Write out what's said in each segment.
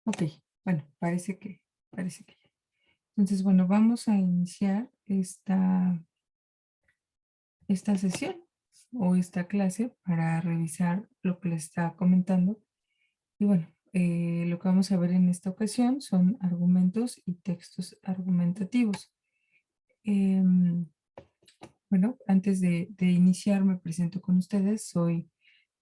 Ok, bueno, parece que ya. Entonces, bueno, vamos a iniciar esta sesión o esta clase para revisar lo que les estaba comentando. Y bueno, lo que vamos a ver en esta ocasión son argumentos y textos argumentativos. Em, bueno, antes de iniciar me presento con ustedes. Soy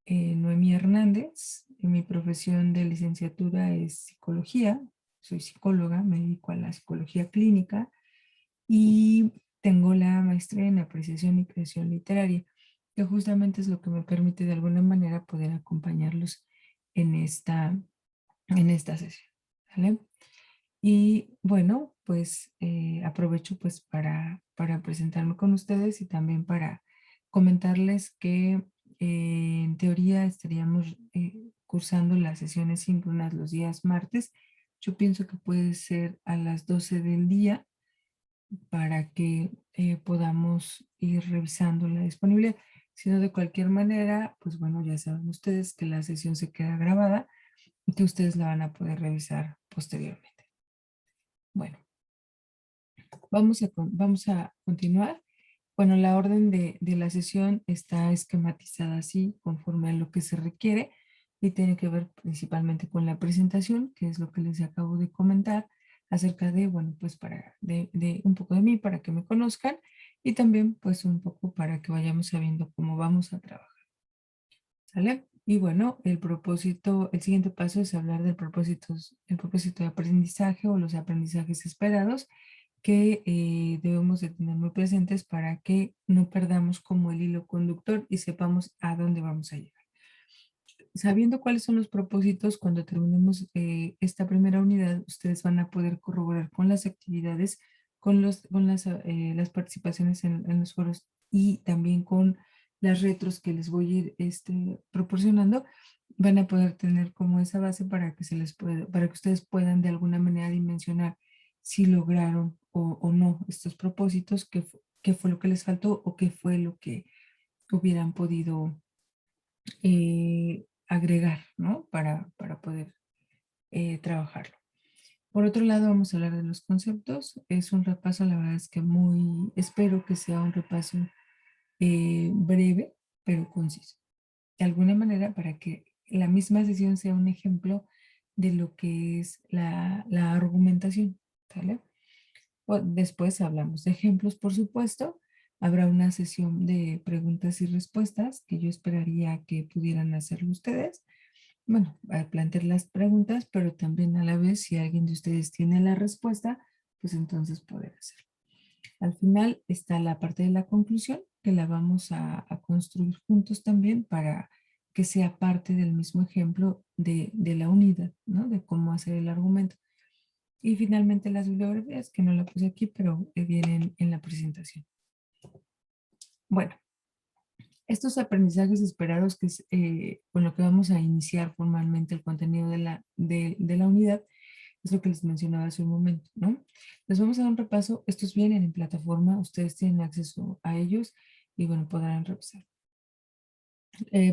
Noemí Hernández. Mi profesión de licenciatura es psicología. Soy psicóloga, me dedico a la psicología clínica y tengo la maestría en apreciación y creación literaria, que justamente es lo que me permite de alguna manera poder acompañarlos en esta sesión. ¿Vale? Y bueno, pues aprovecho pues para presentarme con ustedes y también para comentarles que en teoría estaríamos cursando las sesiones síncronas los días martes. Yo pienso que puede ser a las 12 del día para que podamos ir revisando la disponibilidad. Si no, de cualquier manera, pues bueno, ya saben ustedes que la sesión se queda grabada y que ustedes la van a poder revisar posteriormente. Bueno, vamos a continuar. Bueno, la orden de la sesión está esquematizada así, conforme a lo que se requiere, y tiene que ver principalmente con la presentación, que es lo que les acabo de comentar, acerca de, bueno, pues de un poco de mí, para que me conozcan, y también pues un poco para que vayamos sabiendo cómo vamos a trabajar. ¿Sale? Y bueno, el siguiente paso es hablar el propósito de aprendizaje o los aprendizajes esperados que debemos de tener muy presentes para que no perdamos como el hilo conductor y sepamos a dónde vamos a llegar. Sabiendo cuáles son los propósitos, cuando terminemos esta primera unidad, ustedes van a poder corroborar con las actividades, las participaciones en los foros y también con las retros que les voy a ir proporcionando. Van a poder tener como esa base para que para que ustedes puedan de alguna manera dimensionar si lograron o no estos propósitos, qué fue lo que les faltó o qué fue lo que hubieran podido agregar, ¿no? Para poder trabajarlo. Por otro lado, vamos a hablar de los conceptos. Es un repaso, la verdad es que espero que sea un repaso breve, pero conciso. De alguna manera, para que la misma sesión sea un ejemplo de lo que es la argumentación, ¿vale? Después hablamos de ejemplos, por supuesto. Habrá una sesión de preguntas y respuestas que yo esperaría que pudieran hacerlo ustedes. Bueno, a plantear las preguntas, pero también a la vez, si alguien de ustedes tiene la respuesta, pues entonces poder hacerlo. Al final está la parte de la conclusión, que la vamos a construir juntos también para que sea parte del mismo ejemplo de la unidad, ¿no? De cómo hacer el argumento. Y finalmente las bibliografías, que no la puse aquí, pero vienen en la presentación. Bueno, estos aprendizajes esperados, que es con lo que vamos a iniciar formalmente el contenido de la unidad, es lo que les mencionaba hace un momento, ¿no? Les vamos a dar un repaso. Estos vienen en plataforma, ustedes tienen acceso a ellos y bueno, podrán revisar.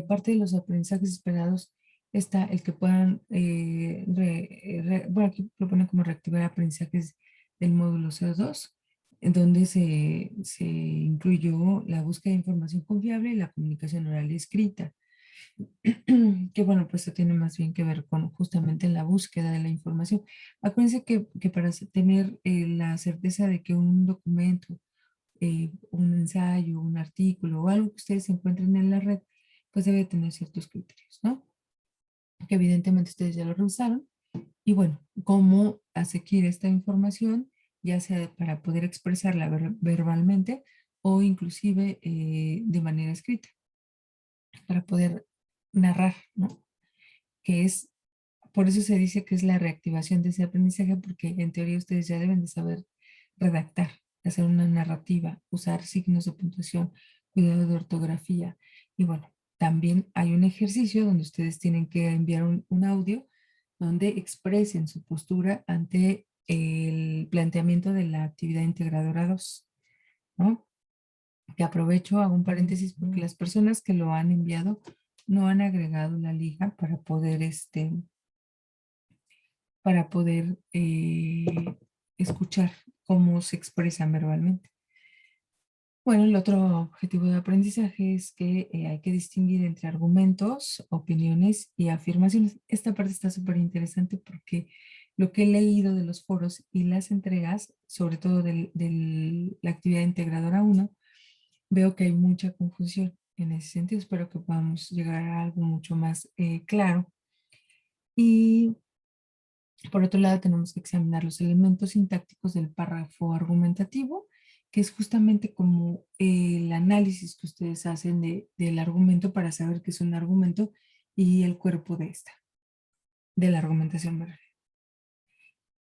Parte de los aprendizajes esperados está el que puedan, bueno, aquí propone como reactivar aprendizajes del módulo CO2, en donde se incluyó la búsqueda de información confiable y la comunicación oral y escrita, que bueno, pues esto tiene más bien que ver con justamente la búsqueda de la información. Acuérdense que para tener la certeza de que un documento, un ensayo, un artículo o algo que ustedes encuentren en la red, pues debe tener ciertos criterios, ¿no? Que evidentemente ustedes ya lo revisaron. Y bueno, cómo asequiar esta información, ya sea para poder expresarla verbalmente o inclusive de manera escrita, para poder narrar, ¿no? Que es, por eso se dice que es la reactivación de ese aprendizaje, porque en teoría ustedes ya deben de saber redactar, hacer una narrativa, usar signos de puntuación, cuidado de ortografía. Y bueno, también hay un ejercicio donde ustedes tienen que enviar un audio donde expresen su postura ante el planteamiento de la actividad integradora 2, ¿no? Que aprovecho, hago un paréntesis, porque las personas que lo han enviado no han agregado la liga para poder para poder escuchar cómo se expresan verbalmente. Bueno, el otro objetivo de aprendizaje es que hay que distinguir entre argumentos, opiniones y afirmaciones. Esta parte está súper interesante porque lo que he leído de los foros y las entregas, sobre todo de la actividad integradora uno, veo que hay mucha confusión en ese sentido. Espero que podamos llegar a algo mucho más claro. Y por otro lado, tenemos que examinar los elementos sintácticos del párrafo argumentativo, que es justamente como el análisis que ustedes hacen del argumento para saber qué es un argumento y el cuerpo de esta, de la argumentación.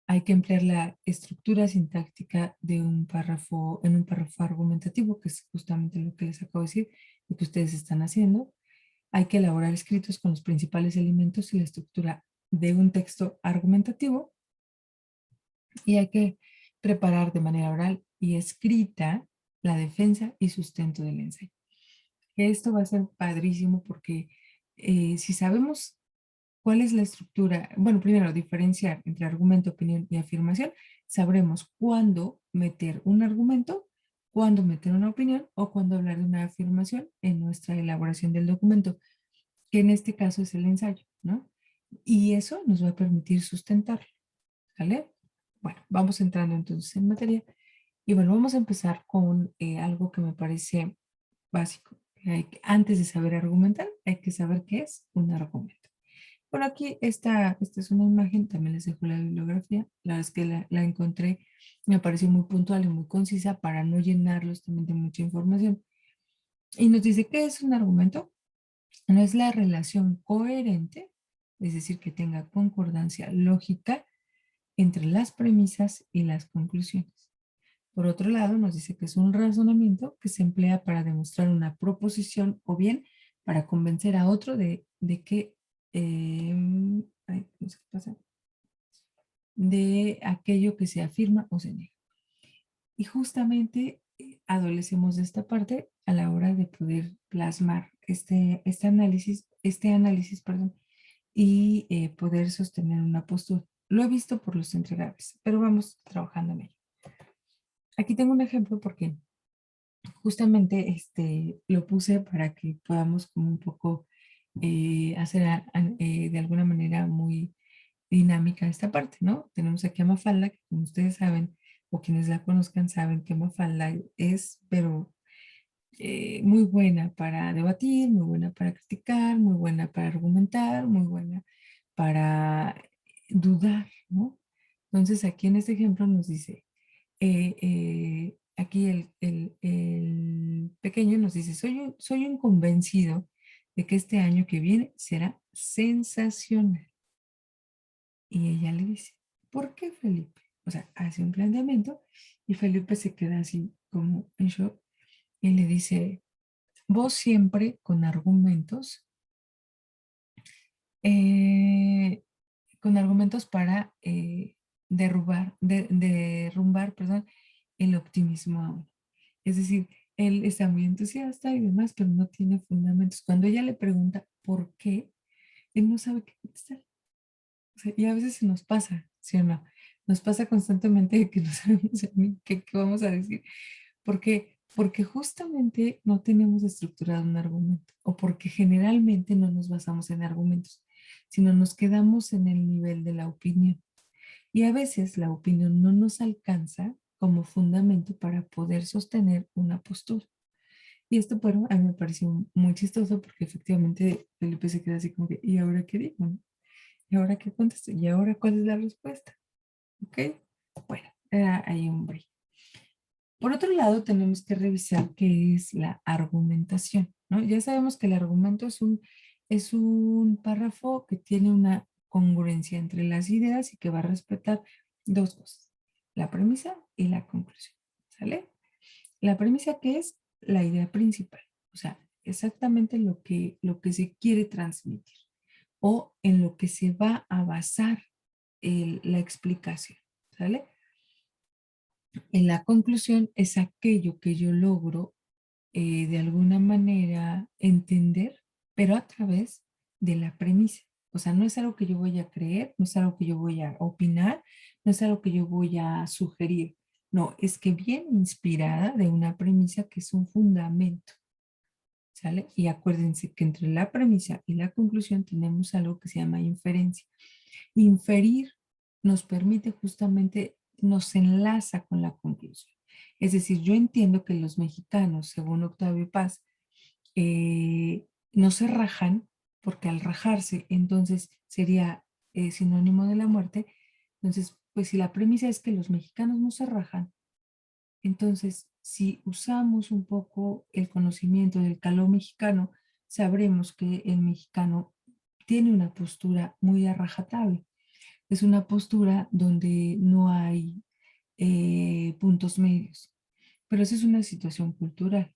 Hay que emplear la estructura sintáctica de un párrafo, en un párrafo argumentativo, que es justamente lo que les acabo de decir y que ustedes están haciendo. Hay que elaborar escritos con los principales elementos y la estructura de un texto argumentativo. Y hay que preparar de manera oral y escrita la defensa y sustento del ensayo. Esto va a ser padrísimo porque si sabemos cuál es la estructura, bueno, primero diferenciar entre argumento, opinión y afirmación, sabremos cuándo meter un argumento, cuándo meter una opinión o cuándo hablar de una afirmación en nuestra elaboración del documento, que en este caso es el ensayo, ¿no? Y eso nos va a permitir sustentarlo, ¿vale? Bueno, vamos entrando entonces en materia. Y bueno, vamos a empezar con algo que me parece básico. Antes de saber argumentar, hay que saber qué es un argumento. Bueno, aquí esta es una imagen, también les dejo la bibliografía. La verdad es que la encontré, me pareció muy puntual y muy concisa para no llenarlos también de mucha información. Y nos dice, ¿qué es un argumento? No es la relación coherente, es decir, que tenga concordancia lógica entre las premisas y las conclusiones. Por otro lado, nos dice que es un razonamiento que se emplea para demostrar una proposición o bien para convencer a otro de que, ay, no sé qué pasa, de aquello que se afirma o se niega. Y justamente adolecemos de esta parte a la hora de poder plasmar este análisis, perdón, y poder sostener una postura. Lo he visto por los entregables, pero vamos trabajando en ello. Aquí tengo un ejemplo porque justamente lo puse para que podamos como un poco hacer de alguna manera muy dinámica esta parte, ¿no? Tenemos aquí a Mafalda, que como ustedes saben, o quienes la conozcan saben que Mafalda es, pero muy buena para debatir, muy buena para criticar, muy buena para argumentar, muy buena para dudar, ¿no? Entonces aquí en este ejemplo nos dice, aquí el pequeño nos dice, soy un convencido de que este año que viene será sensacional. Y ella le dice, ¿por qué Felipe? O sea, hace un planteamiento y Felipe se queda así como en shock y le dice, vos siempre con argumentos, eh, con argumentos para derrumbar, perdón, el optimismo aún. Es decir, él está muy entusiasta y demás, pero no tiene fundamentos. Cuando ella le pregunta por qué, él no sabe qué contestar. O sea, y a veces se nos pasa, ¿sí o no? Nos pasa constantemente que no sabemos qué vamos a decir. ¿Por qué? Porque justamente no tenemos estructurado un argumento o porque generalmente no nos basamos en argumentos, sino nos quedamos en el nivel de la opinión. Y a veces la opinión no nos alcanza como fundamento para poder sostener una postura. Y esto, bueno, a mí me pareció muy chistoso porque efectivamente Felipe se queda así como que, ¿y ahora qué digo? ¿No? ¿Y ahora qué contesto? ¿Y ahora cuál es la respuesta? ¿Ok? Bueno, era ahí un break. Por otro lado, tenemos que revisar qué es la argumentación, ¿no? Ya sabemos que el argumento es un párrafo que tiene una congruencia entre las ideas y que va a respetar dos cosas, la premisa y la conclusión, ¿sale? La premisa que es la idea principal, o sea, exactamente lo que se quiere transmitir o en lo que se va a basar la explicación, ¿sale? En la conclusión es aquello que yo logro de alguna manera entender, pero a través de la premisa. O sea, no es algo que yo voy a creer, no es algo que yo voy a opinar, no es algo que yo voy a sugerir. No, es que viene inspirada de una premisa que es un fundamento, ¿sale? Y acuérdense que entre la premisa y la conclusión tenemos algo que se llama inferencia. Inferir nos permite justamente, nos enlaza con la conclusión. Es decir, yo entiendo que los mexicanos, según Octavio Paz, no se rajan, porque al rajarse, entonces sería sinónimo de la muerte. Entonces, pues si la premisa es que los mexicanos no se rajan, entonces si usamos un poco el conocimiento del caló mexicano, sabremos que el mexicano tiene una postura muy a rajatabla. Es una postura donde no hay puntos medios, pero esa es una situación cultural.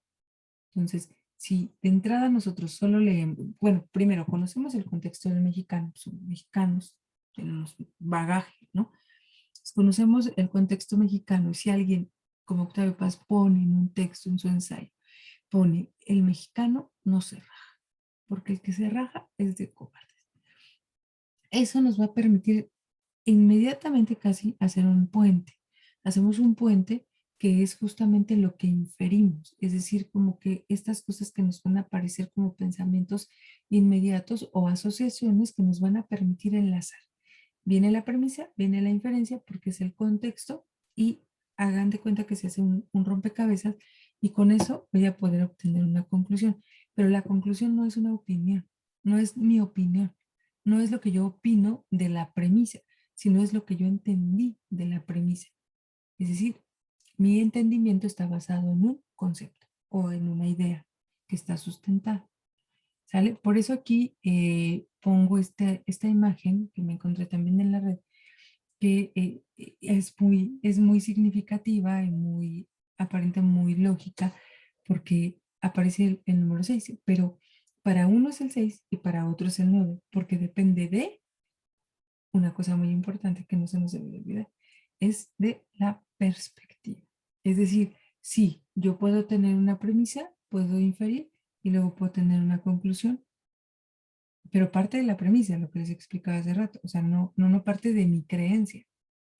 Entonces, si de entrada nosotros solo leemos, bueno, primero conocemos el contexto del mexicano, son mexicanos, tenemos bagaje, ¿no? Entonces, conocemos el contexto mexicano y si alguien como Octavio Paz pone en un texto, en su ensayo, pone el mexicano no se raja, porque el que se raja es de cobardes. Eso nos va a permitir inmediatamente casi hacer un puente. Hacemos un puente que es justamente lo que inferimos, es decir, como que estas cosas que nos van a aparecer como pensamientos inmediatos o asociaciones que nos van a permitir enlazar. Viene la premisa, viene la inferencia porque es el contexto y hagan de cuenta que se hace un rompecabezas y con eso voy a poder obtener una conclusión. Pero la conclusión no es una opinión, no es mi opinión, no es lo que yo opino de la premisa, sino es lo que yo entendí de la premisa. Es decir, mi entendimiento está basado en un concepto o en una idea que está sustentada. ¿Sale? Por eso aquí pongo esta imagen que me encontré también en la red, que es muy significativa y muy aparente, muy lógica, porque aparece el número 6, pero para uno es el 6 y para otro es el 9 porque depende de una cosa muy importante que no se nos debe de olvidar, es de la perspectiva. Es decir, sí, yo puedo tener una premisa, puedo inferir y luego puedo tener una conclusión, pero parte de la premisa, lo que les explicaba hace rato, o sea, no parte de mi creencia,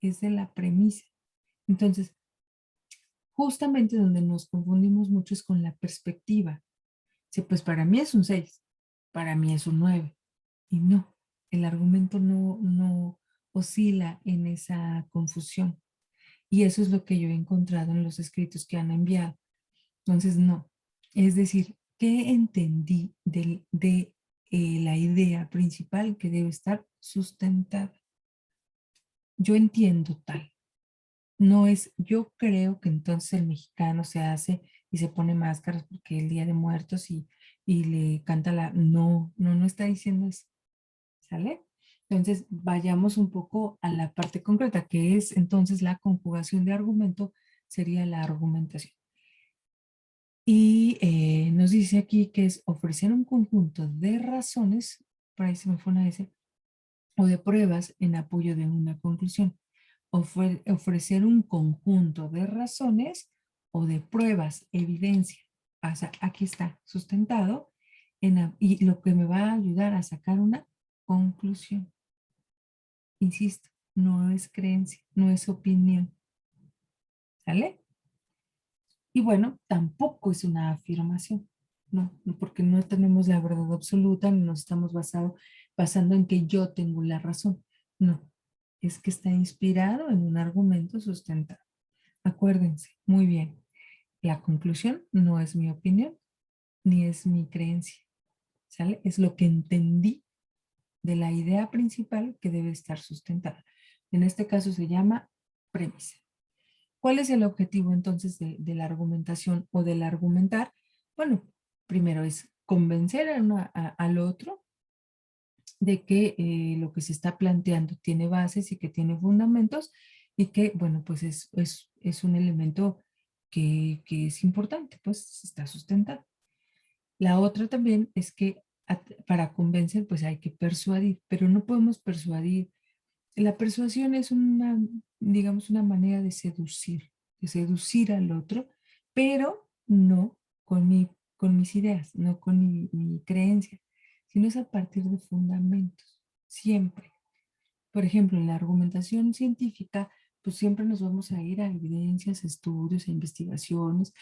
es de la premisa. Entonces, justamente donde nos confundimos mucho es con la perspectiva. Sí, pues para mí es un 6, para mí es un 9. Y no, el argumento no oscila en esa confusión. Y eso es lo que yo he encontrado en los escritos que han enviado. Entonces, no. Es decir, ¿qué entendí de la idea principal que debe estar sustentada? Yo entiendo tal. No es, yo creo que entonces el mexicano se hace y se pone máscaras porque el Día de Muertos y le canta la... No está diciendo eso, ¿sale? Entonces, vayamos un poco a la parte concreta, que es entonces la conjugación de argumento, sería la argumentación. Y nos dice aquí que es ofrecer un conjunto de razones, por ahí se me fue una S, o de pruebas en apoyo de una conclusión. Ofrecer un conjunto de razones o de pruebas, evidencia. O sea, aquí está sustentado y lo que me va a ayudar a sacar una conclusión. Insisto, no es creencia, no es opinión. ¿Sale? Y bueno, tampoco es una afirmación, no, porque no tenemos la verdad absoluta, ni nos estamos basando en que yo tengo la razón. No, es que está inspirado en un argumento sustentado. Acuérdense, muy bien, la conclusión no es mi opinión, ni es mi creencia, ¿sale? Es lo que entendí de la idea principal que debe estar sustentada. En este caso se llama premisa. ¿Cuál es el objetivo entonces de la argumentación o del argumentar? Bueno, primero es convencer al otro de que lo que se está planteando tiene bases y que tiene fundamentos y que, bueno, pues es un elemento que es importante, pues está sustentado. La otra también es que para convencer, pues hay que persuadir, pero no podemos persuadir. La persuasión es una, digamos, una manera de seducir al otro, pero no con mis ideas, no con mi creencia, sino es a partir de fundamentos. siempre. Por ejemplo, en la argumentación científica, pues siempre nos vamos a ir a evidencias, a estudios, a investigaciones.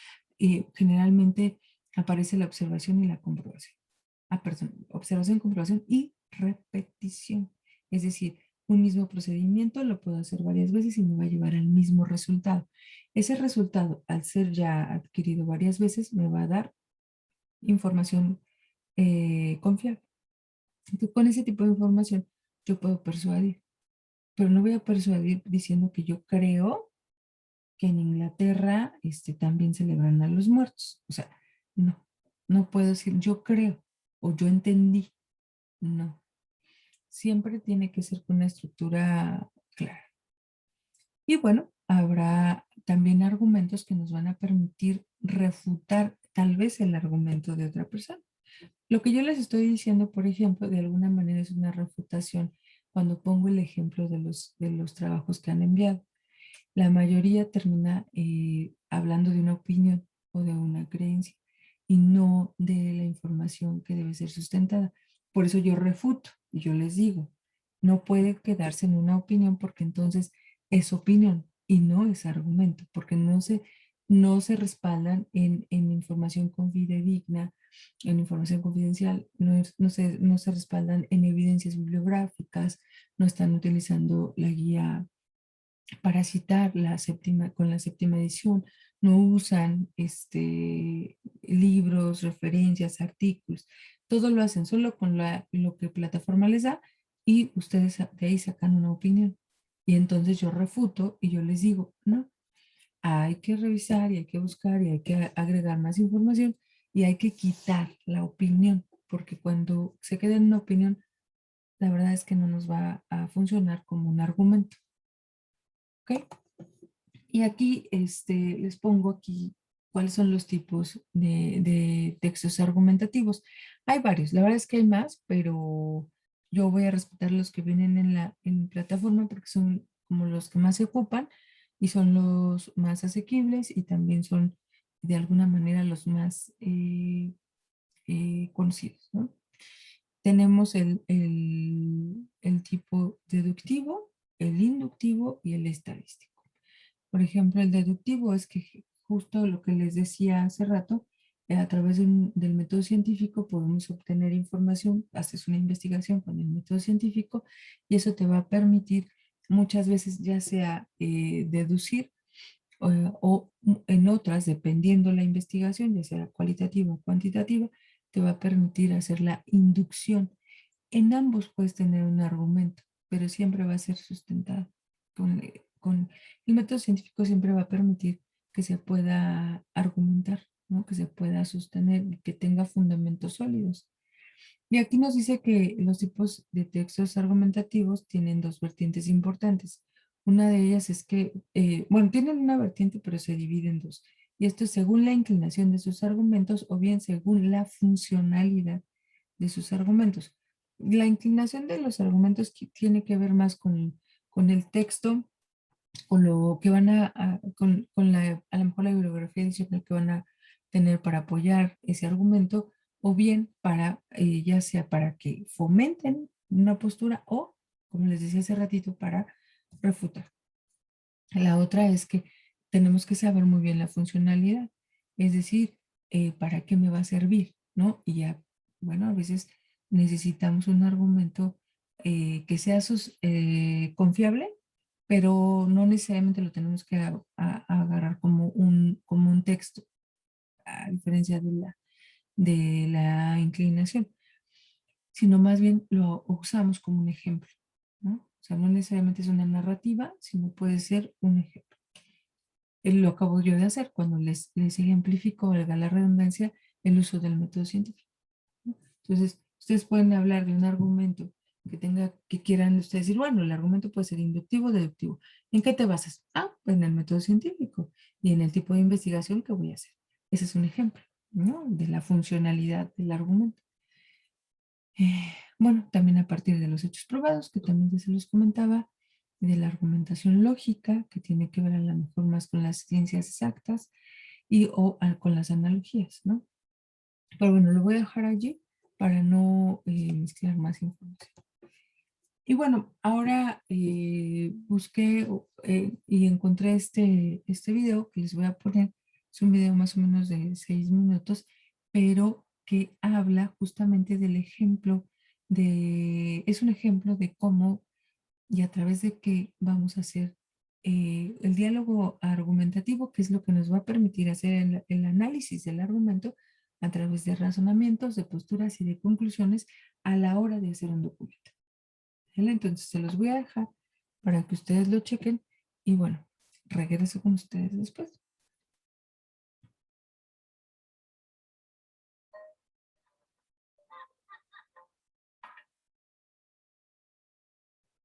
Generalmente aparece la observación y la comprobación. Perdón, observación, comprobación y repetición. Es decir, un mismo procedimiento lo puedo hacer varias veces y me va a llevar al mismo resultado. Ese resultado, al ser ya adquirido varias veces, me va a dar información confiable. Entonces, con ese tipo de información, yo puedo persuadir, pero no voy a persuadir diciendo que yo creo que en Inglaterra también celebran a los muertos. O sea, no, no puedo decir yo creo o yo entendí. No, siempre tiene que ser con una estructura clara. Y bueno, habrá también argumentos que nos van a permitir refutar tal vez el argumento de otra persona. Lo que yo les estoy diciendo, por ejemplo, de alguna manera es una refutación cuando pongo el ejemplo de los trabajos que han enviado. La mayoría termina hablando de una opinión o de una creencia y no de la información que debe ser sustentada. Por eso yo refuto y yo les digo, no puede quedarse en una opinión porque entonces es opinión y no es argumento, porque no se respaldan en información confidedigna, en información confidencial, no se respaldan en evidencias bibliográficas, no están utilizando la guía para citar con la séptima edición, no usan libros, referencias, artículos, todo lo hacen solo con lo que plataforma les da y ustedes de ahí sacan una opinión. Y entonces yo refuto y yo les digo, no, hay que revisar y hay que buscar y hay que agregar más información y hay que quitar la opinión, porque cuando se queda en una opinión, la verdad es que no nos va a funcionar como un argumento. ¿Ok? Y aquí les pongo aquí cuáles son los tipos de textos argumentativos. Hay varios, la verdad es que hay más, pero yo voy a respetar los que vienen en plataforma porque son como los que más se ocupan y son los más asequibles y también son de alguna manera los más conocidos, ¿no? Tenemos el tipo deductivo, el inductivo y el estadístico. Por ejemplo, el deductivo es que justo lo que les decía hace rato, a través del método científico podemos obtener información, haces una investigación con el método científico y eso te va a permitir muchas veces ya sea deducir o en otras, dependiendo la investigación, ya sea cualitativa o cuantitativa, te va a permitir hacer la inducción. En ambos puedes tener un argumento, pero siempre va a ser sustentado. Con el método científico siempre va a permitir que se pueda argumentar, ¿no? Que se pueda sostener y que tenga fundamentos sólidos. Y aquí nos dice que los tipos de textos argumentativos tienen dos vertientes importantes. Una de ellas es que, bueno, tienen una vertiente, pero se divide en dos. Y esto es según la inclinación de sus argumentos o bien según la funcionalidad de sus argumentos. La inclinación de los argumentos tiene que ver más con el texto, con lo que van con a lo mejor la bibliografía adicional que van a tener para apoyar ese argumento, o bien para, ya sea para que fomenten una postura o, como les decía hace ratito, para refutar. La otra es que tenemos que saber muy bien la funcionalidad, es decir, para qué me va a servir, ¿no? Y ya, bueno, a veces necesitamos un argumento que sea confiable, pero no necesariamente lo tenemos que agarrar como un texto, a diferencia de la inclinación, sino más bien lo usamos como un ejemplo, ¿no? O sea, no necesariamente es una narrativa, sino puede ser un ejemplo. Lo acabo yo de hacer cuando les ejemplifico, valga la redundancia, el uso del método científico, ¿no? Entonces, ustedes pueden hablar de un argumento que quieran ustedes decir, bueno, el argumento puede ser inductivo o deductivo. ¿En qué te basas? Pues en el método científico y en el tipo de investigación que voy a hacer. Ese es un ejemplo, ¿no? De la funcionalidad del argumento. Bueno, también a partir de los hechos probados, que también ya se los comentaba, de la argumentación lógica, que tiene que ver a lo mejor más con las ciencias exactas y con las analogías, ¿no? Pero bueno, lo voy a dejar allí para no mezclar más información. Y bueno, ahora busqué y encontré este video que les voy a poner. Es un video más o menos de 6 minutos, pero que habla justamente del ejemplo es un ejemplo de cómo y a través de qué vamos a hacer el diálogo argumentativo, que es lo que nos va a permitir hacer el análisis del argumento a través de razonamientos, de posturas y de conclusiones a la hora de hacer un documento. ¿Vale? Entonces se los voy a dejar para que ustedes lo chequen y bueno, regreso con ustedes después.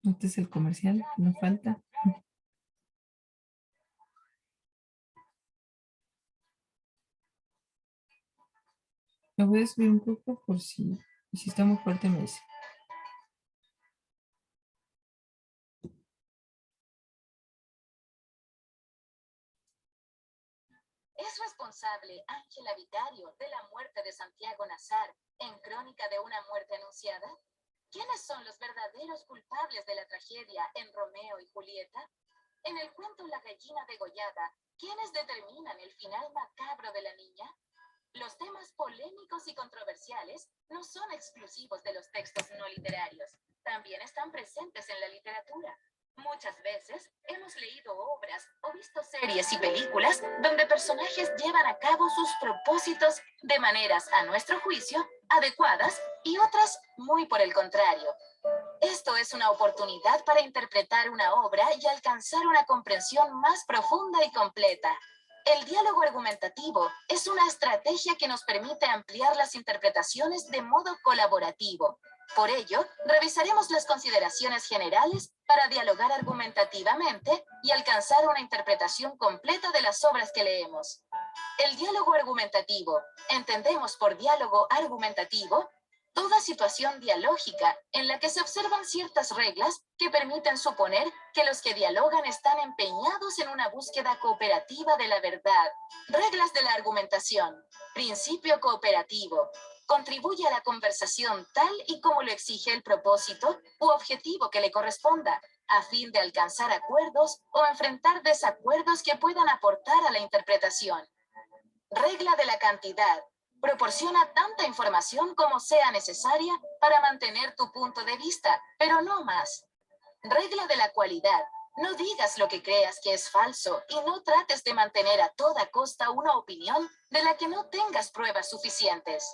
Este es el comercial, no falta. Lo voy a subir un poco por si está muy fuerte me dice. ¿Es responsable Ángela Vicario de la muerte de Santiago Nazar en Crónica de una muerte anunciada? ¿Quiénes son los verdaderos culpables de la tragedia en Romeo y Julieta? En el cuento La gallina degollada, ¿quiénes determinan el final macabro de la niña? Los temas polémicos y controversiales no son exclusivos de los textos no literarios, también están presentes en la literatura. Muchas veces hemos leído obras o visto series y películas donde personajes llevan a cabo sus propósitos de maneras, a nuestro juicio, adecuadas y otras muy por el contrario. Esto es una oportunidad para interpretar una obra y alcanzar una comprensión más profunda y completa. El diálogo argumentativo es una estrategia que nos permite ampliar las interpretaciones de modo colaborativo. Por ello, revisaremos las consideraciones generales para dialogar argumentativamente y alcanzar una interpretación completa de las obras que leemos. El diálogo argumentativo. Entendemos por diálogo argumentativo toda situación dialógica en la que se observan ciertas reglas que permiten suponer que los que dialogan están empeñados en una búsqueda cooperativa de la verdad. Reglas de la argumentación. Principio cooperativo. Contribuye a la conversación tal y como lo exige el propósito u objetivo que le corresponda, a fin de alcanzar acuerdos o enfrentar desacuerdos que puedan aportar a la interpretación. Regla de la cantidad. Proporciona tanta información como sea necesaria para mantener tu punto de vista, pero no más. Regla de la cualidad. No digas lo que creas que es falso y no trates de mantener a toda costa una opinión de la que no tengas pruebas suficientes.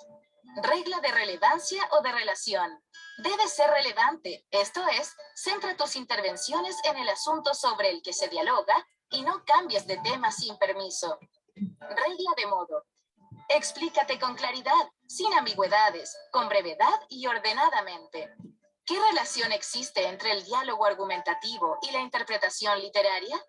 Regla de relevancia o de relación. Debe ser relevante, esto es, centra tus intervenciones en el asunto sobre el que se dialoga y no cambies de tema sin permiso. Regla de modo. Explícate con claridad, sin ambigüedades, con brevedad y ordenadamente. ¿Qué relación existe entre el diálogo argumentativo y la interpretación literaria?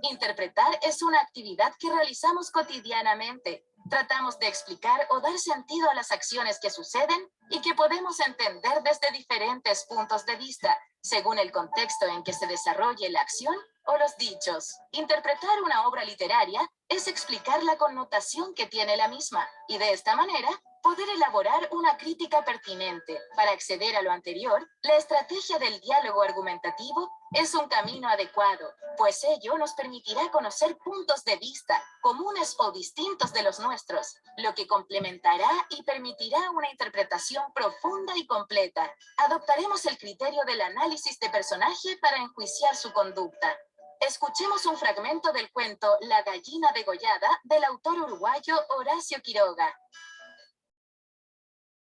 Interpretar es una actividad que realizamos cotidianamente. Tratamos de explicar o dar sentido a las acciones que suceden y que podemos entender desde diferentes puntos de vista, según el contexto en que se desarrolle la acción o los dichos. Interpretar una obra literaria es explicar la connotación que tiene la misma y de esta manera poder elaborar una crítica pertinente. Para acceder a lo anterior, la estrategia del diálogo argumentativo es un camino adecuado, pues ello nos permitirá conocer puntos de vista comunes o distintos de los nuestros, lo que complementará y permitirá una interpretación profunda y completa. Adoptaremos el criterio del análisis de personaje para enjuiciar su conducta. Escuchemos un fragmento del cuento La gallina degollada del autor uruguayo Horacio Quiroga.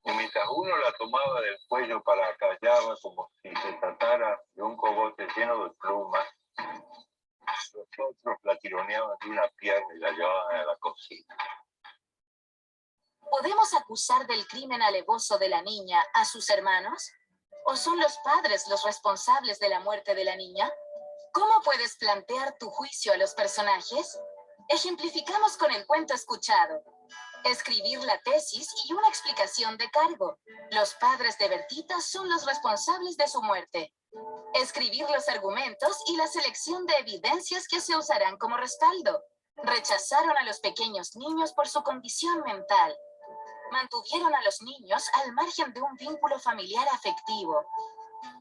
Y mientras uno la tomaba del cuello para callarla como si se tratara de un cogote lleno de plumas, los otros la tironeaban de una pierna y la llevaban a la cocina. ¿Podemos acusar del crimen alevoso de la niña a sus hermanos? ¿O son los padres los responsables de la muerte de la niña? ¿Cómo puedes plantear tu juicio a los personajes? Ejemplificamos con el cuento escuchado. Escribir la tesis y una explicación de cargo. Los padres de Bertita son los responsables de su muerte. Escribir los argumentos y la selección de evidencias que se usarán como respaldo. Rechazaron a los pequeños niños por su condición mental. Mantuvieron a los niños al margen de un vínculo familiar afectivo.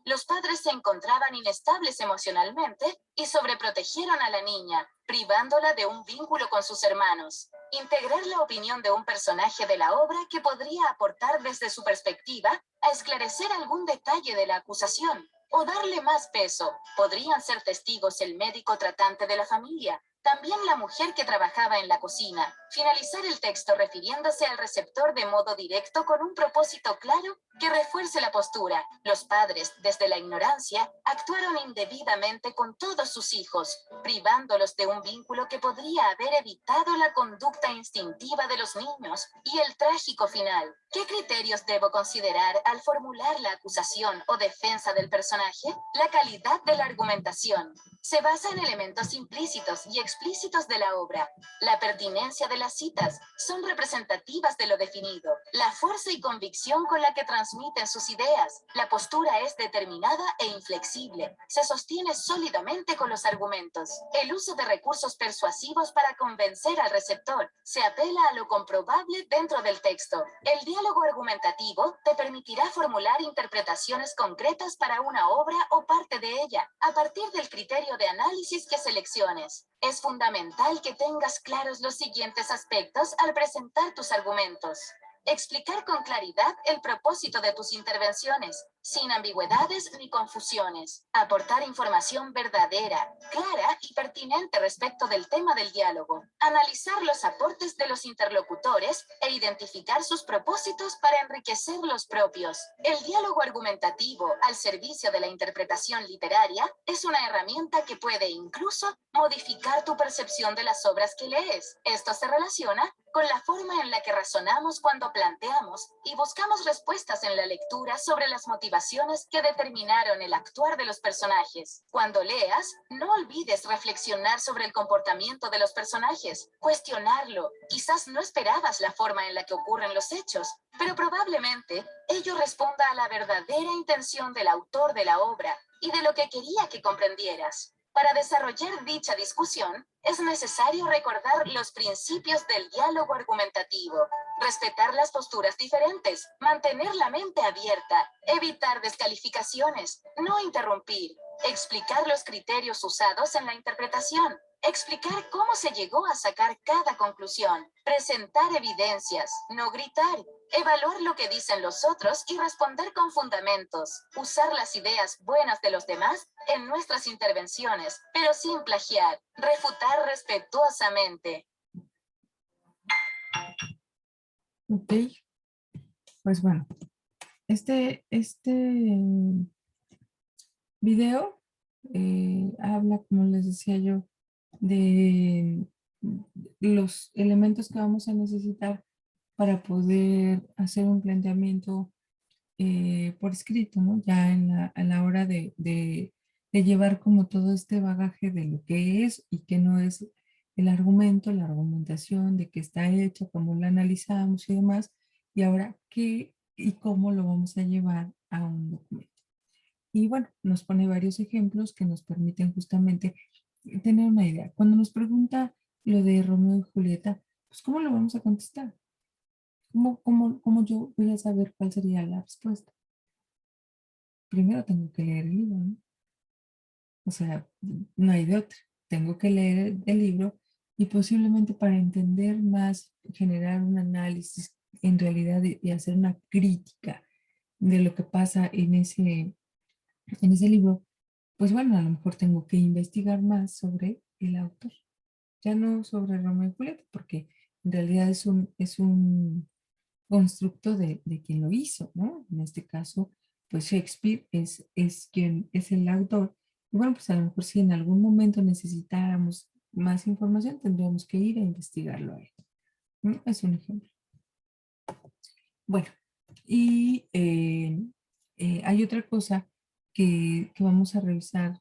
Los padres se encontraban inestables emocionalmente y sobreprotegieron a la niña, privándola de un vínculo con sus hermanos. Integrar la opinión de un personaje de la obra que podría aportar desde su perspectiva a esclarecer algún detalle de la acusación o darle más peso. Podrían ser testigos el médico tratante de la familia, también la mujer que trabajaba en la cocina. Finalizar el texto refiriéndose al receptor de modo directo con un propósito claro que refuerce la postura. Los padres, desde la ignorancia, actuaron indebidamente con todos sus hijos, privándolos de un vínculo que podría haber evitado la conducta instintiva de los niños y el trágico final. ¿Qué criterios debo considerar al formular la acusación o defensa del personaje? La calidad de la argumentación. Se basa en elementos implícitos y explícitos de la obra. La pertinencia de las citas son representativas de lo definido. La fuerza y convicción con la que transmiten sus ideas. La postura es determinada e inflexible. Se sostiene sólidamente con los argumentos. El uso de recursos persuasivos para convencer al receptor. Se apela a lo comprobable dentro del texto. El diálogo argumentativo te permitirá formular interpretaciones concretas para una obra o parte de ella, a partir del criterio de análisis que selecciones. Es fundamental que tengas claros los siguientes aspectos al presentar tus argumentos. Explicar con claridad el propósito de tus intervenciones, sin ambigüedades ni confusiones. Aportar información verdadera, clara y pertinente respecto del tema del diálogo. Analizar los aportes de los interlocutores e identificar sus propósitos para enriquecer los propios. El diálogo argumentativo al servicio de la interpretación literaria es una herramienta que puede incluso modificar tu percepción de las obras que lees. Esto se relaciona con la forma en la que razonamos cuando planteamos y buscamos respuestas en la lectura sobre las motivaciones que determinaron el actuar de los personajes. Cuando leas, no olvides reflexionar sobre el comportamiento de los personajes, cuestionarlo. Quizás no esperabas la forma en la que ocurren los hechos, pero probablemente ello responda a la verdadera intención del autor de la obra y de lo que quería que comprendieras. Para desarrollar dicha discusión, es necesario recordar los principios del diálogo argumentativo, respetar las posturas diferentes, mantener la mente abierta, evitar descalificaciones, no interrumpir, explicar los criterios usados en la interpretación, explicar cómo se llegó a sacar cada conclusión, presentar evidencias, no gritar, evaluar lo que dicen los otros y responder con fundamentos, usar las ideas buenas de los demás en nuestras intervenciones, pero sin plagiar, refutar respetuosamente. Ok, pues bueno, este video habla, como les decía yo, de los elementos que vamos a necesitar para poder hacer un planteamiento por escrito, ¿no? Ya a la hora de llevar como todo este bagaje de lo que es y que no es el argumento, la argumentación, de qué está hecho, cómo lo analizamos y demás, y ahora qué y cómo lo vamos a llevar a un documento. Y bueno, nos pone varios ejemplos que nos permiten justamente tener una idea. Cuando nos pregunta lo de Romeo y Julieta, pues ¿cómo lo vamos a contestar? ¿Cómo yo voy a saber cuál sería la respuesta? Primero tengo que leer el libro, ¿no? O sea, no hay de otra. Tengo que leer el libro y posiblemente para entender más, generar un análisis en realidad y hacer una crítica de lo que pasa en ese libro, pues bueno, a lo mejor tengo que investigar más sobre el autor, ya no sobre Romeo y Julieta, porque en realidad es un constructo de quien lo hizo, ¿no? En este caso, pues Shakespeare es quien es el autor. Y bueno, pues a lo mejor si en algún momento necesitáramos más información, tendríamos que ir a investigarlo a él, ¿no? Es un ejemplo. Bueno, y hay otra cosa que vamos a revisar,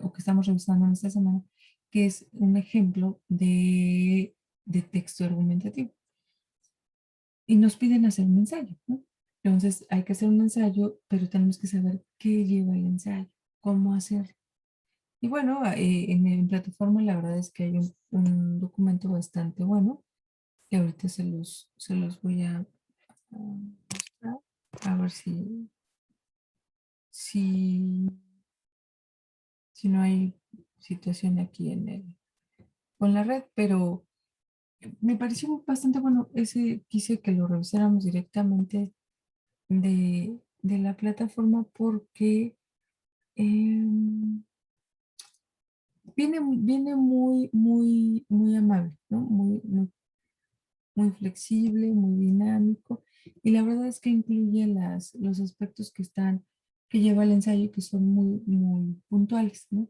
o que estamos revisando en esta semana, que es un ejemplo de texto argumentativo. Y nos piden hacer un ensayo, ¿no? Entonces hay que hacer un ensayo, pero tenemos que saber qué lleva el ensayo, cómo hacerlo. Y bueno, en plataforma la verdad es que hay un documento bastante bueno, que ahorita se los voy a mostrar, a ver si, si no hay situación aquí con la red, pero me pareció bastante bueno. Ese quise que lo revisáramos directamente de la plataforma porque viene muy amable, ¿no? Muy flexible, muy dinámico. Y la verdad es que incluye los aspectos que lleva el ensayo que son muy puntuales, ¿no?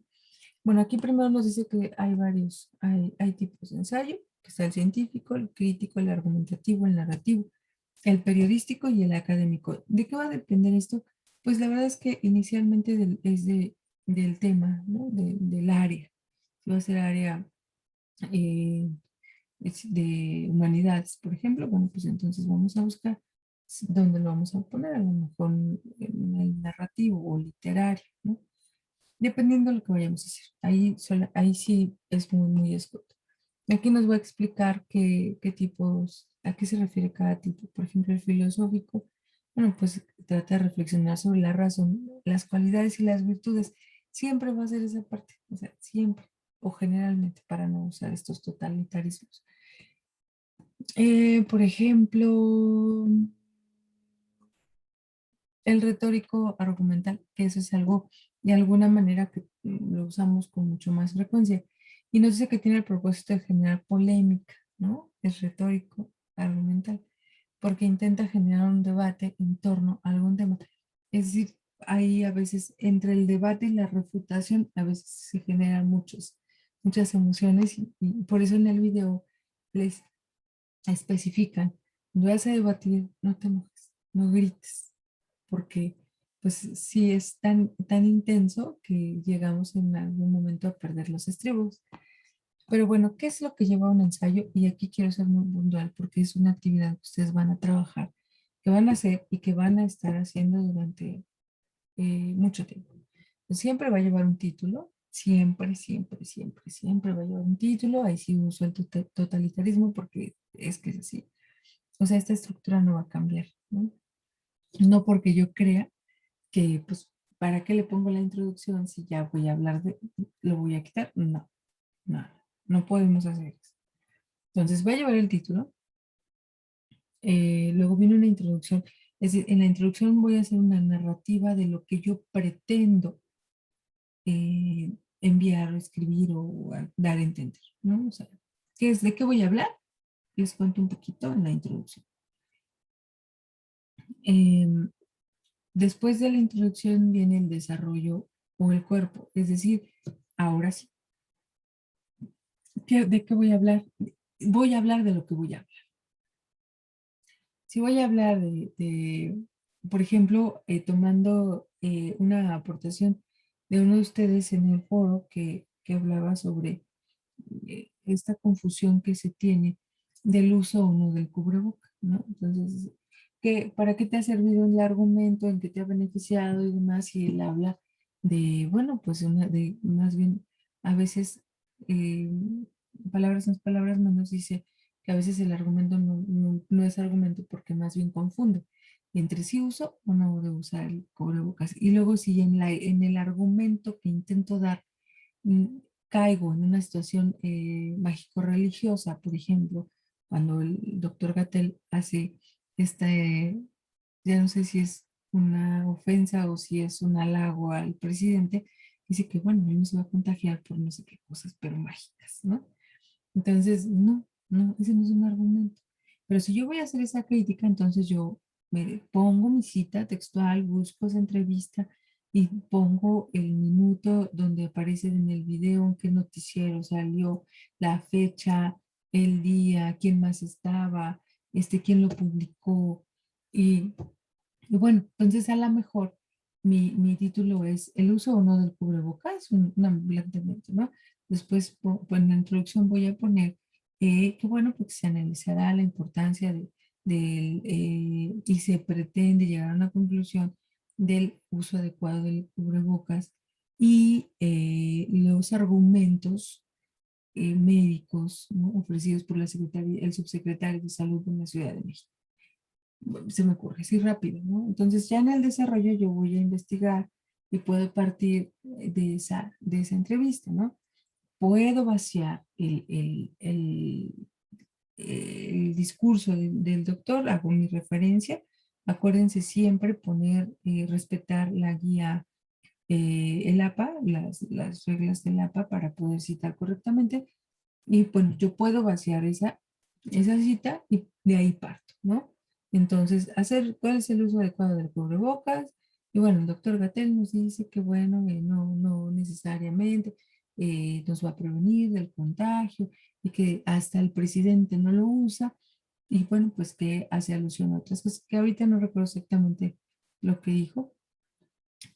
Bueno, aquí primero nos dice que hay tipos de ensayo, que está el científico, el crítico, el argumentativo, el narrativo, el periodístico y el académico. ¿De qué va a depender esto? Pues la verdad es que inicialmente del tema, ¿no? Del área. Si va a ser área eh, de humanidades, por ejemplo, bueno, pues entonces vamos a buscar dónde lo vamos a poner, a lo mejor en el narrativo o literario, ¿no? Dependiendo de lo que vayamos a hacer. Ahí sí es muy escueto. Aquí nos va a explicar qué tipos, a qué se refiere cada tipo. Por ejemplo, el filosófico, bueno, pues trata de reflexionar sobre la razón, las cualidades y las virtudes. Siempre va a ser esa parte, o sea, siempre, o generalmente, para no usar estos totalitarismos. Por ejemplo, el retórico argumental, que eso es algo de alguna manera que lo usamos con mucho más frecuencia. Y nos dice que tiene el propósito de generar polémica, ¿no? Es retórico argumental, porque intenta generar un debate en torno a algún tema. Es decir, ahí a veces entre el debate y la refutación, a veces se generan muchas emociones y por eso en el video les especifican, no vas a debatir, no te enojes, no grites, porque pues sí es tan intenso que llegamos en algún momento a perder los estribos. Pero bueno, ¿qué es lo que lleva un ensayo? Y aquí quiero ser muy puntual porque es una actividad que ustedes van a trabajar, que van a hacer y que van a estar haciendo durante mucho tiempo. Pues siempre va a llevar un título, siempre va a llevar un título. Ahí sí uso el totalitarismo porque es que es así. O sea, esta estructura no va a cambiar, ¿no? No porque yo crea que, pues, ¿para qué le pongo la introducción si ya voy a hablar lo voy a quitar? No, no, no podemos hacer eso. Entonces, voy a llevar el título, luego viene una introducción, es decir, en la introducción voy a hacer una narrativa de lo que yo pretendo enviar o escribir o dar a entender, ¿no? O sea, ¿de qué voy a hablar? Les cuento un poquito en la introducción. Em, Después de la introducción viene el desarrollo o el cuerpo, es decir, ahora sí, ¿de qué voy a hablar? Voy a hablar de lo que voy a hablar. Si voy a hablar por ejemplo, tomando una aportación de uno de ustedes en el foro que hablaba sobre esta confusión que se tiene del uso o no del cubreboca, ¿no? Entonces, ¿para qué te ha servido el argumento, en qué te ha beneficiado y demás? Y él habla bueno, pues más bien, a veces, eh, palabras más, palabras menos, dice que a veces el argumento no es argumento porque más bien confunde entre si uso o no de usar el cubrebocas. Y luego si en el argumento que intento dar mm, caigo en una situación mágico-religiosa, por ejemplo, cuando el doctor Gatell hace ya no sé si es una ofensa o si es un halago al presidente, dice que bueno, él no se va a contagiar por no sé qué cosas, pero mágicas, ¿no? Entonces, no, ese no es un argumento. Pero si yo voy a hacer esa crítica, entonces yo me pongo mi cita textual, busco esa entrevista y pongo el minuto donde aparece en el video, en qué noticiero salió, la fecha, el día, quién más estaba, quién lo publicó. Y, y bueno, entonces a lo mejor mi título es ¿El uso o no del cubrebocas? Un planteamiento, ¿no? Después, pues en la introducción voy a poner que bueno, pues se analizará la importancia y se pretende llegar a una conclusión del uso adecuado del cubrebocas y los argumentos médicos, ¿no? ofrecidos por el subsecretario de Salud de la Ciudad de México. se me ocurre así rápido, ¿no? Entonces ya en el desarrollo yo voy a investigar y puedo partir de esa entrevista, ¿no? Puedo vaciar el discurso del doctor, hago mi referencia. Acuérdense siempre poner, respetar la guía, el APA, las reglas del APA para poder citar correctamente. Y bueno, yo puedo vaciar esa cita y de ahí parto, ¿no? Entonces, hacer cuál es el uso adecuado del cubrebocas. Y bueno, el doctor Gatell nos dice que bueno, no necesariamente nos va a prevenir del contagio y que hasta el presidente no lo usa. Y bueno, pues que hace alusión a otras cosas que ahorita no recuerdo exactamente lo que dijo,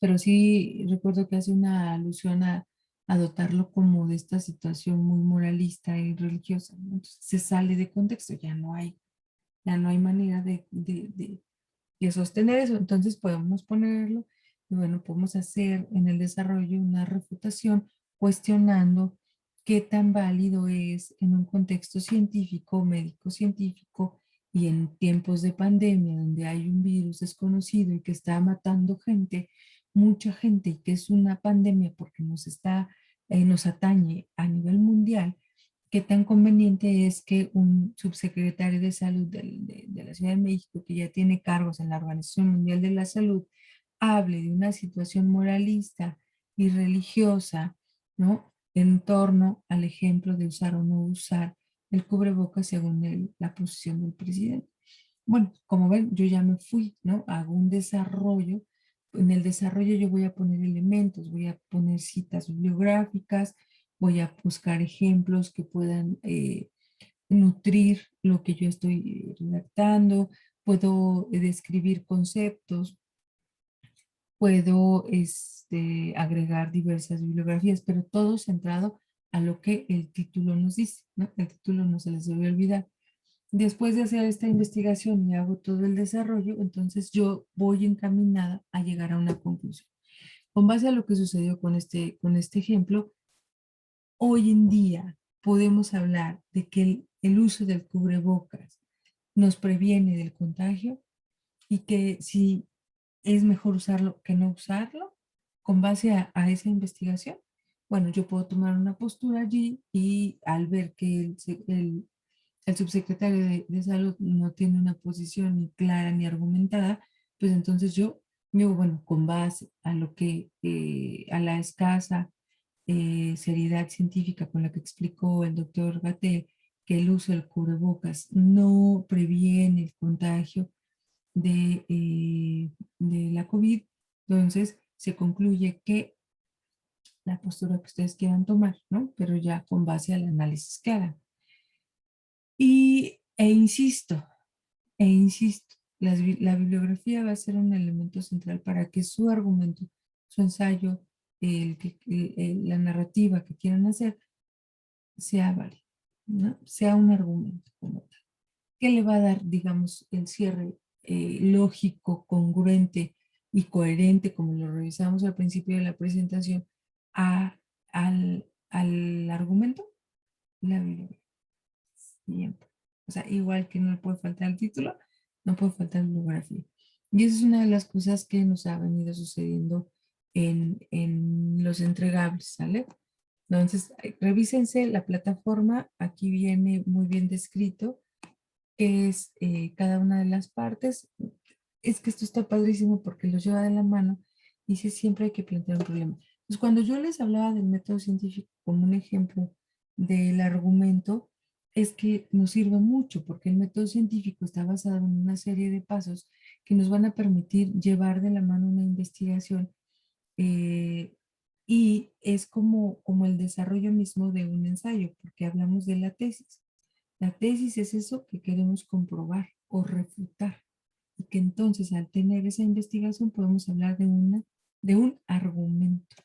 pero sí recuerdo que hace una alusión a dotarlo como de esta situación muy moralista y religiosa, ¿no? Entonces se sale de contexto, ya no hay manera de sostener eso. Entonces podemos ponerlo y bueno, podemos hacer en el desarrollo una refutación cuestionando qué tan válido es en un contexto científico, médico científico y en tiempos de pandemia donde hay un virus desconocido y que está matando gente, mucha gente, y que es una pandemia porque nos atañe a nivel mundial. ¿Qué tan conveniente es que un subsecretario de salud de la Ciudad de México, que ya tiene cargos en la Organización Mundial de la Salud, hable de una situación moralista y religiosa, ¿no? En torno al ejemplo de usar o no usar el cubrebocas según la posición del presidente? Bueno, como ven, yo ya me fui, ¿no? Hago un desarrollo. En el desarrollo yo voy a poner elementos, voy a poner citas bibliográficas, voy a buscar ejemplos que puedan nutrir lo que yo estoy redactando, puedo describir conceptos, puedo agregar diversas bibliografías, pero todo centrado a lo que el título nos dice, ¿no? El título no se les debe olvidar. Después de hacer esta investigación y hago todo el desarrollo, entonces yo voy encaminada a llegar a una conclusión. Con base a lo que sucedió con este ejemplo, hoy en día podemos hablar de que el uso del cubrebocas nos previene del contagio y que si es mejor usarlo que no usarlo con base a esa investigación. Bueno, yo puedo tomar una postura allí y al ver que el subsecretario de Salud no tiene una posición ni clara ni argumentada, pues entonces yo digo, bueno, con base a lo que, a la escasa seriedad científica con la que explicó el doctor Gatell, que el uso del cubrebocas no previene el contagio de la COVID, entonces se concluye que la postura que ustedes quieran tomar, ¿no? Pero ya con base al análisis que hagan. Insisto, la bibliografía va a ser un elemento central para que su argumento, su ensayo, la narrativa que quieran hacer, sea válido, ¿no? Sea un argumento como tal, que le va a dar, digamos, el cierre lógico, congruente y coherente, como lo revisamos al principio de la presentación, al argumento, la bibliografía. Siempre. O sea, igual que no le puede faltar el título, no puede faltar la bibliografía. Y esa es una de las cosas que nos ha venido sucediendo en los entregables, ¿sale? Entonces, revísense la plataforma, aquí viene muy bien descrito qué es cada una de las partes. Es que esto está padrísimo porque los lleva de la mano y siempre hay que plantear un problema. Pues cuando yo les hablaba del método científico como un ejemplo del argumento, es que nos sirve mucho porque el método científico está basado en una serie de pasos que nos van a permitir llevar de la mano una investigación, eh, y es como el desarrollo mismo de un ensayo, porque hablamos de la tesis. La tesis es eso que queremos comprobar o refutar, y que entonces al tener esa investigación podemos hablar de un argumento,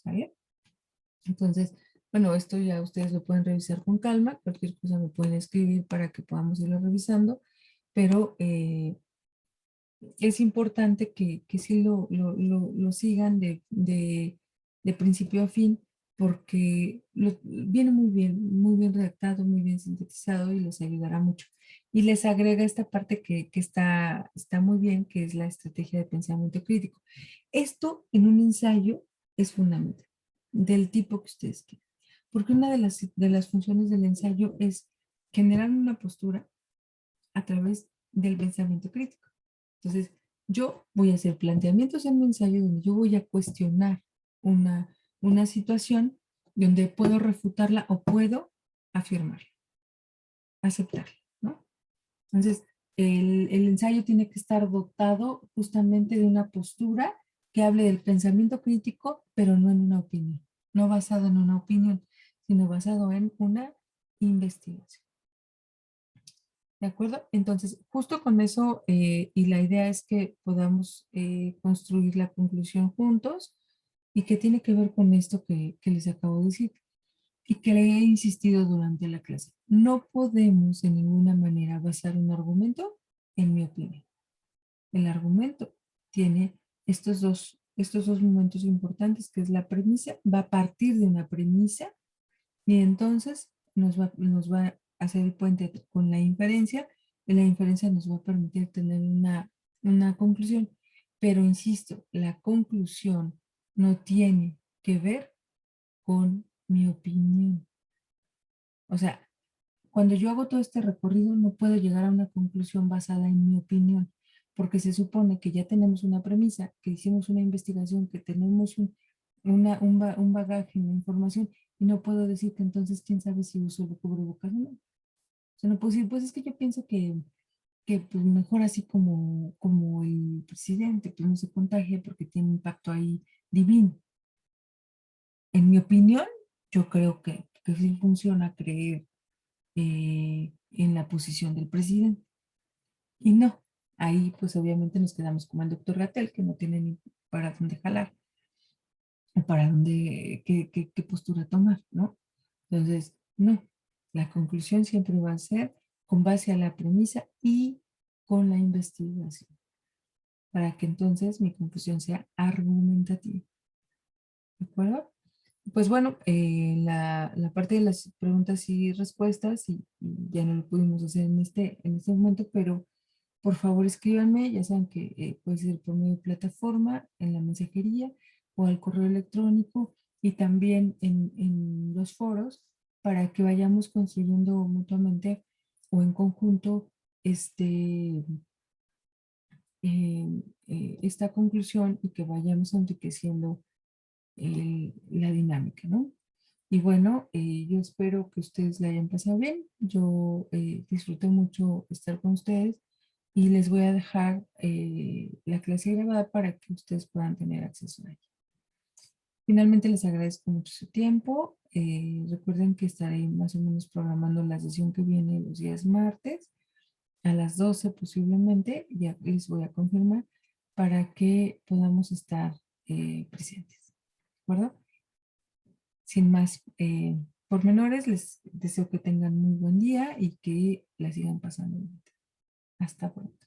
¿sale? Entonces, bueno, esto ya ustedes lo pueden revisar con calma, cualquier cosa me pueden escribir para que podamos irlo revisando, pero es importante que sí lo sigan de principio a fin, porque viene muy bien redactado, muy bien sintetizado y les ayudará mucho. Y les agrega esta parte que está muy bien, que es la estrategia de pensamiento crítico. Esto en un ensayo es fundamental, del tipo que ustedes quieran. Porque una de las funciones del ensayo es generar una postura a través del pensamiento crítico. Entonces, yo voy a hacer planteamientos en mi ensayo donde yo voy a cuestionar una situación donde puedo refutarla o puedo afirmarla, aceptarla, ¿no? Entonces, el ensayo tiene que estar dotado justamente de una postura que hable del pensamiento crítico, pero no en una opinión, no basado en una opinión, sino basado en una investigación. ¿De acuerdo? Entonces, justo con eso, y la idea es que podamos construir la conclusión juntos y que tiene que ver con esto que les acabo de decir y que le he insistido durante la clase. No podemos de ninguna manera basar un argumento en mi opinión. El argumento tiene estos dos momentos importantes, que es la premisa, va a partir de una premisa y entonces nos va a hacer el puente con la inferencia y la inferencia nos va a permitir tener una conclusión. Pero insisto, la conclusión no tiene que ver con mi opinión. O sea, cuando yo hago todo este recorrido no puedo llegar a una conclusión basada en mi opinión, porque se supone que ya tenemos una premisa, que hicimos una investigación, que tenemos un bagaje, una información, y no puedo decir que entonces quién sabe si uso el cubrebocas o no. O sea, no puedo decir, pues es que yo pienso que pues mejor así como el presidente, pues no se contagia porque tiene un impacto ahí divino. En mi opinión, yo creo que sí funciona creer en la posición del presidente. Y no, ahí pues obviamente nos quedamos como el doctor Gatel, que no tiene ni para dónde jalar, o para dónde, qué postura tomar, ¿no? Entonces, no, la conclusión siempre va a ser con base a la premisa y con la investigación, para que entonces mi conclusión sea argumentativa. ¿De acuerdo? Pues bueno, la parte de las preguntas y respuestas, y ya no lo pudimos hacer en este momento, pero por favor escríbanme, ya saben que puede ser por medio de plataforma, en la mensajería o al correo electrónico y también en los foros para que vayamos construyendo mutuamente o en conjunto esta conclusión y que vayamos enriqueciendo la dinámica, ¿no? Y bueno, yo espero que ustedes la hayan pasado bien. Yo disfruté mucho estar con ustedes y les voy a dejar la clase grabada para que ustedes puedan tener acceso a ella. Finalmente les agradezco mucho su tiempo. Recuerden que estaré más o menos programando la sesión que viene los días martes a las 12 posiblemente. Ya les voy a confirmar para que podamos estar presentes. ¿De acuerdo? Sin más pormenores, les deseo que tengan muy buen día y que la sigan pasando bien. Hasta pronto.